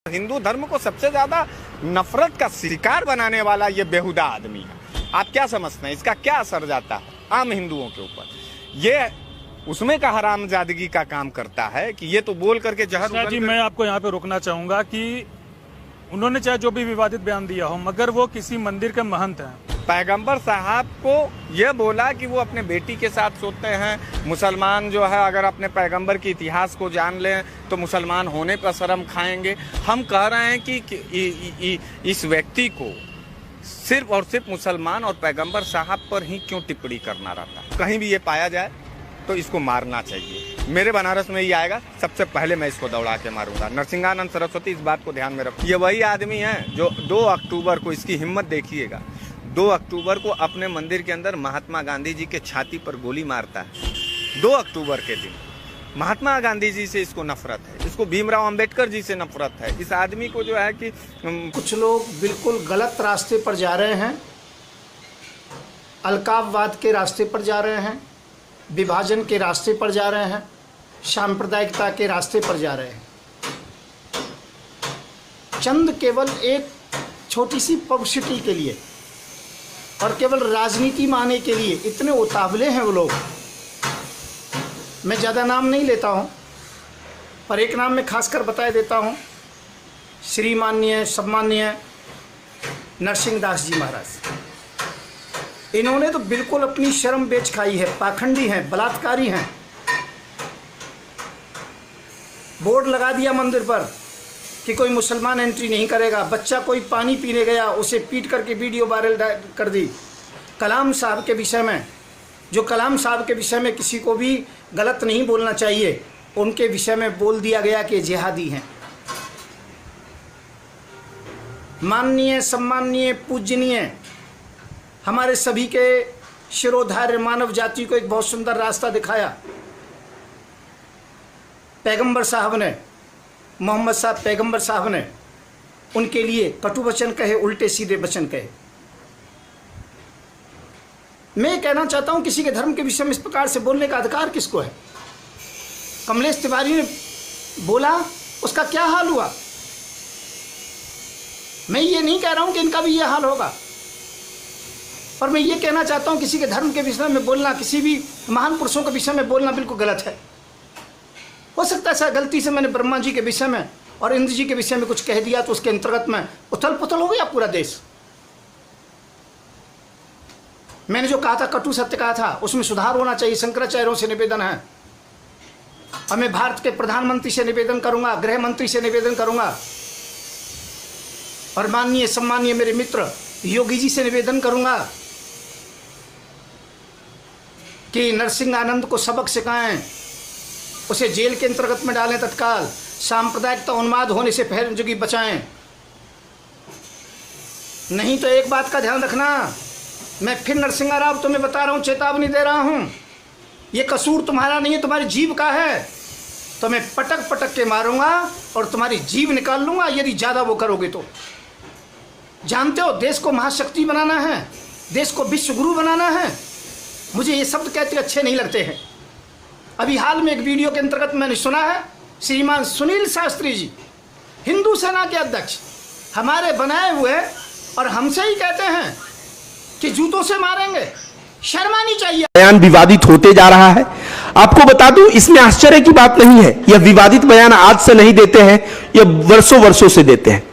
हिंदू धर्म को सबसे ज्यादा नफरत का शिकार बनाने वाला ये बेहुदा आदमी है। आप क्या समझते हैं इसका क्या असर जाता है आम हिंदुओं के ऊपर? ये उसमें का हरामजादगी का काम करता है कि ये तो बोल करके जहर। जी, मैं आपको यहाँ पे रोकना चाहूंगा कि उन्होंने चाहे जो भी विवादित बयान दिया हो, मगर वो किसी मंदिर के महंत हैं। पैगंबर साहब को ये बोला कि वो अपने बेटी के साथ सोते हैं। मुसलमान जो है अगर अपने पैगंबर के इतिहास को जान लें तो मुसलमान होने पर शर्म खाएंगे। हम कह रहे हैं कि इस व्यक्ति को सिर्फ और सिर्फ मुसलमान और पैगंबर साहब पर ही क्यों टिप्पणी करना रहता है। कहीं भी ये पाया जाए तो इसको मारना चाहिए। मेरे बनारस में ही आएगा, सबसे पहले मैं इसको दौड़ा के मारूंगा। नरसिंहानंद सरस्वती इस बात को ध्यान में रखिए। ये वही आदमी है जो 2 अक्टूबर को, इसकी हिम्मत देखिएगा, 2 अक्टूबर को अपने मंदिर के अंदर महात्मा गांधी जी के छाती पर गोली मारता है। 2 अक्टूबर के दिन महात्मा गांधी जी से इसको नफरत है, इसको भीमराव अंबेडकर जी से नफरत है। इस आदमी को जो है कि कुछ लोग बिल्कुल गलत रास्ते पर जा रहे हैं, अलगाववाद के रास्ते पर जा रहे हैं, विभाजन के रास्ते पर जा रहे हैं, सांप्रदायिकता के रास्ते पर जा रहे हैं। चंद केवल एक छोटी सी पब्लिसिटी के लिए और केवल राजनीति माने के लिए इतने उतावले हैं वो लोग। मैं ज़्यादा नाम नहीं लेता हूँ, पर एक नाम मैं खासकर बता देता हूँ। श्रीमाननीय सम्माननीय नरसिंह दास जी महाराज, इन्होंने तो बिल्कुल अपनी शर्म बेच खाई है, पाखंडी हैं, बलात्कारी हैं। बोर्ड लगा दिया मंदिर पर कि कोई मुसलमान एंट्री नहीं करेगा। बच्चा कोई पानी पीने गया, उसे पीट करके वीडियो वायरल कर दी। कलाम साहब के विषय में, जो कलाम साहब के विषय में किसी को भी गलत नहीं बोलना चाहिए, उनके विषय में बोल दिया गया कि जिहादी हैं। माननीय सम्माननीय पूजनीय हमारे सभी के शिरोधार्य मानव जाति को एक बहुत सुंदर रास्ता दिखाया पैगंबर साहब ने, मोहम्मद साहब पैगंबर साहब ने। उनके लिए कटु वचन कहे, उल्टे सीधे वचन कहे। मैं कहना चाहता हूं, किसी के धर्म के विषय में इस प्रकार से बोलने का अधिकार किसको है? कमलेश तिवारी ने बोला, उसका क्या हाल हुआ? मैं ये नहीं कह रहा हूं कि इनका भी ये हाल होगा, पर मैं ये कहना चाहता हूं, किसी के धर्म के विषय में बोलना, किसी भी महान पुरुषों के विषय में बोलना बिल्कुल गलत है। हो सकता है सर गलती से मैंने ब्रह्मा जी के विषय में और इंद्र जी के विषय में कुछ कह दिया तो उसके अंतर्गत में उथल पुथल हो गया पूरा देश। मैंने जो कहा था, कटु सत्य कहा था, उसमें सुधार होना चाहिए। शंकराचार्यों से निवेदन है, और मैं भारत के प्रधानमंत्री से निवेदन करूंगा, गृह मंत्री से निवेदन करूंगा, और माननीय सम्माननीय मेरे मित्र योगी जी से निवेदन करूंगा कि नरसिंहानंद को सबक सिखाएं, उसे जेल के अंतर्गत में डालें तत्काल, सांप्रदायिकता उन्माद होने से पहले जोगी बचाएं। नहीं तो एक बात का ध्यान रखना, मैं फिर नरसिंहा राव तुम्हें बता रहा हूं, चेतावनी दे रहा हूं, ये कसूर तुम्हारा नहीं है, तुम्हारी जीभ का है। तो मैं पटक पटक के मारूंगा और तुम्हारी जीभ निकाल लूंगा यदि ज़्यादा वो करोगे तो। जानते हो, देश को महाशक्ति बनाना है, देश को विश्व गुरु बनाना है। मुझे ये शब्द कहते अच्छे नहीं लगते हैं। अभी हाल में एक वीडियो के अंतर्गत मैंने सुना है, श्रीमान सुनील शास्त्री जी, हिंदू सेना के अध्यक्ष, हमारे बनाए हुए, और हमसे ही कहते हैं कि जूतों से मारेंगे। शर्म आनी चाहिए। बयान विवादित होते जा रहा है। आपको बता दूं, इसमें आश्चर्य की बात नहीं है। यह विवादित बयान आज से नहीं देते हैं, यह वर्षों वर्षों से देते हैं।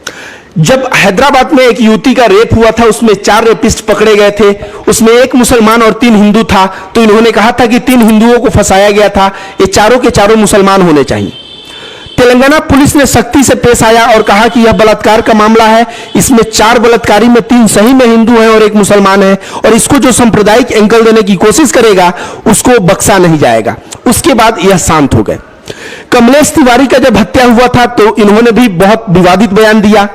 जब हैदराबाद में एक युवती का रेप हुआ था, उसमें 4 रेपिस्ट पकड़े गए थे, उसमें 1 मुसलमान और 3 हिंदू था, तो इन्होंने कहा था कि 3 हिंदुओं को फंसाया गया था, ये चारों के चारों मुसलमान होने चाहिए। तेलंगाना पुलिस ने सख्ती से पेश आया और कहा कि यह बलात्कार का मामला है, इसमें 4 बलात्कारी में 3 सही में हिंदू हैं और 1 मुसलमान है, और इसको जो सांप्रदायिक एंगल देने की कोशिश करेगा उसको बख्शा नहीं जाएगा। उसके बाद यह शांत हो गए। कमलेश तिवारी का जब हत्या हुआ था तो इन्होंने भी बहुत विवादित बयान दिया।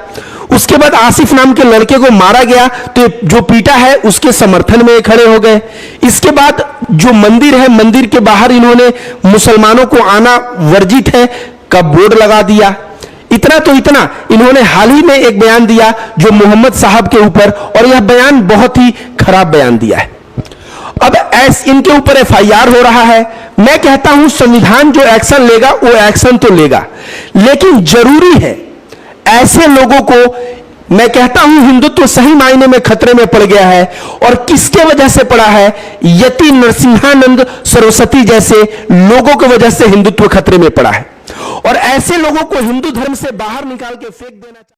उसके बाद आसिफ नाम के लड़के को मारा गया तो जो पीटा है उसके समर्थन में खड़े हो गए। इसके बाद जो मंदिर है, मंदिर के बाहर इन्होंने मुसलमानों को आना वर्जित है का बोर्ड लगा दिया। इतना तो इतना, इन्होंने हाल ही में एक बयान दिया जो मोहम्मद साहब के ऊपर, और यह बयान बहुत ही खराब बयान दिया है। अब इनके ऊपर एफआईआर हो रहा है। मैं कहता हूं संविधान जो एक्शन लेगा वो एक्शन तो लेगा, लेकिन जरूरी है ऐसे लोगों को मैं कहता हूं हिंदुत्व सही मायने में खतरे में पड़ गया है। और किसके वजह से पड़ा है? यति नरसिंहानंद सरस्वती जैसे लोगों की वजह से हिंदुत्व खतरे में पड़ा है। और ऐसे लोगों को हिंदू धर्म से बाहर निकाल के फेंक देना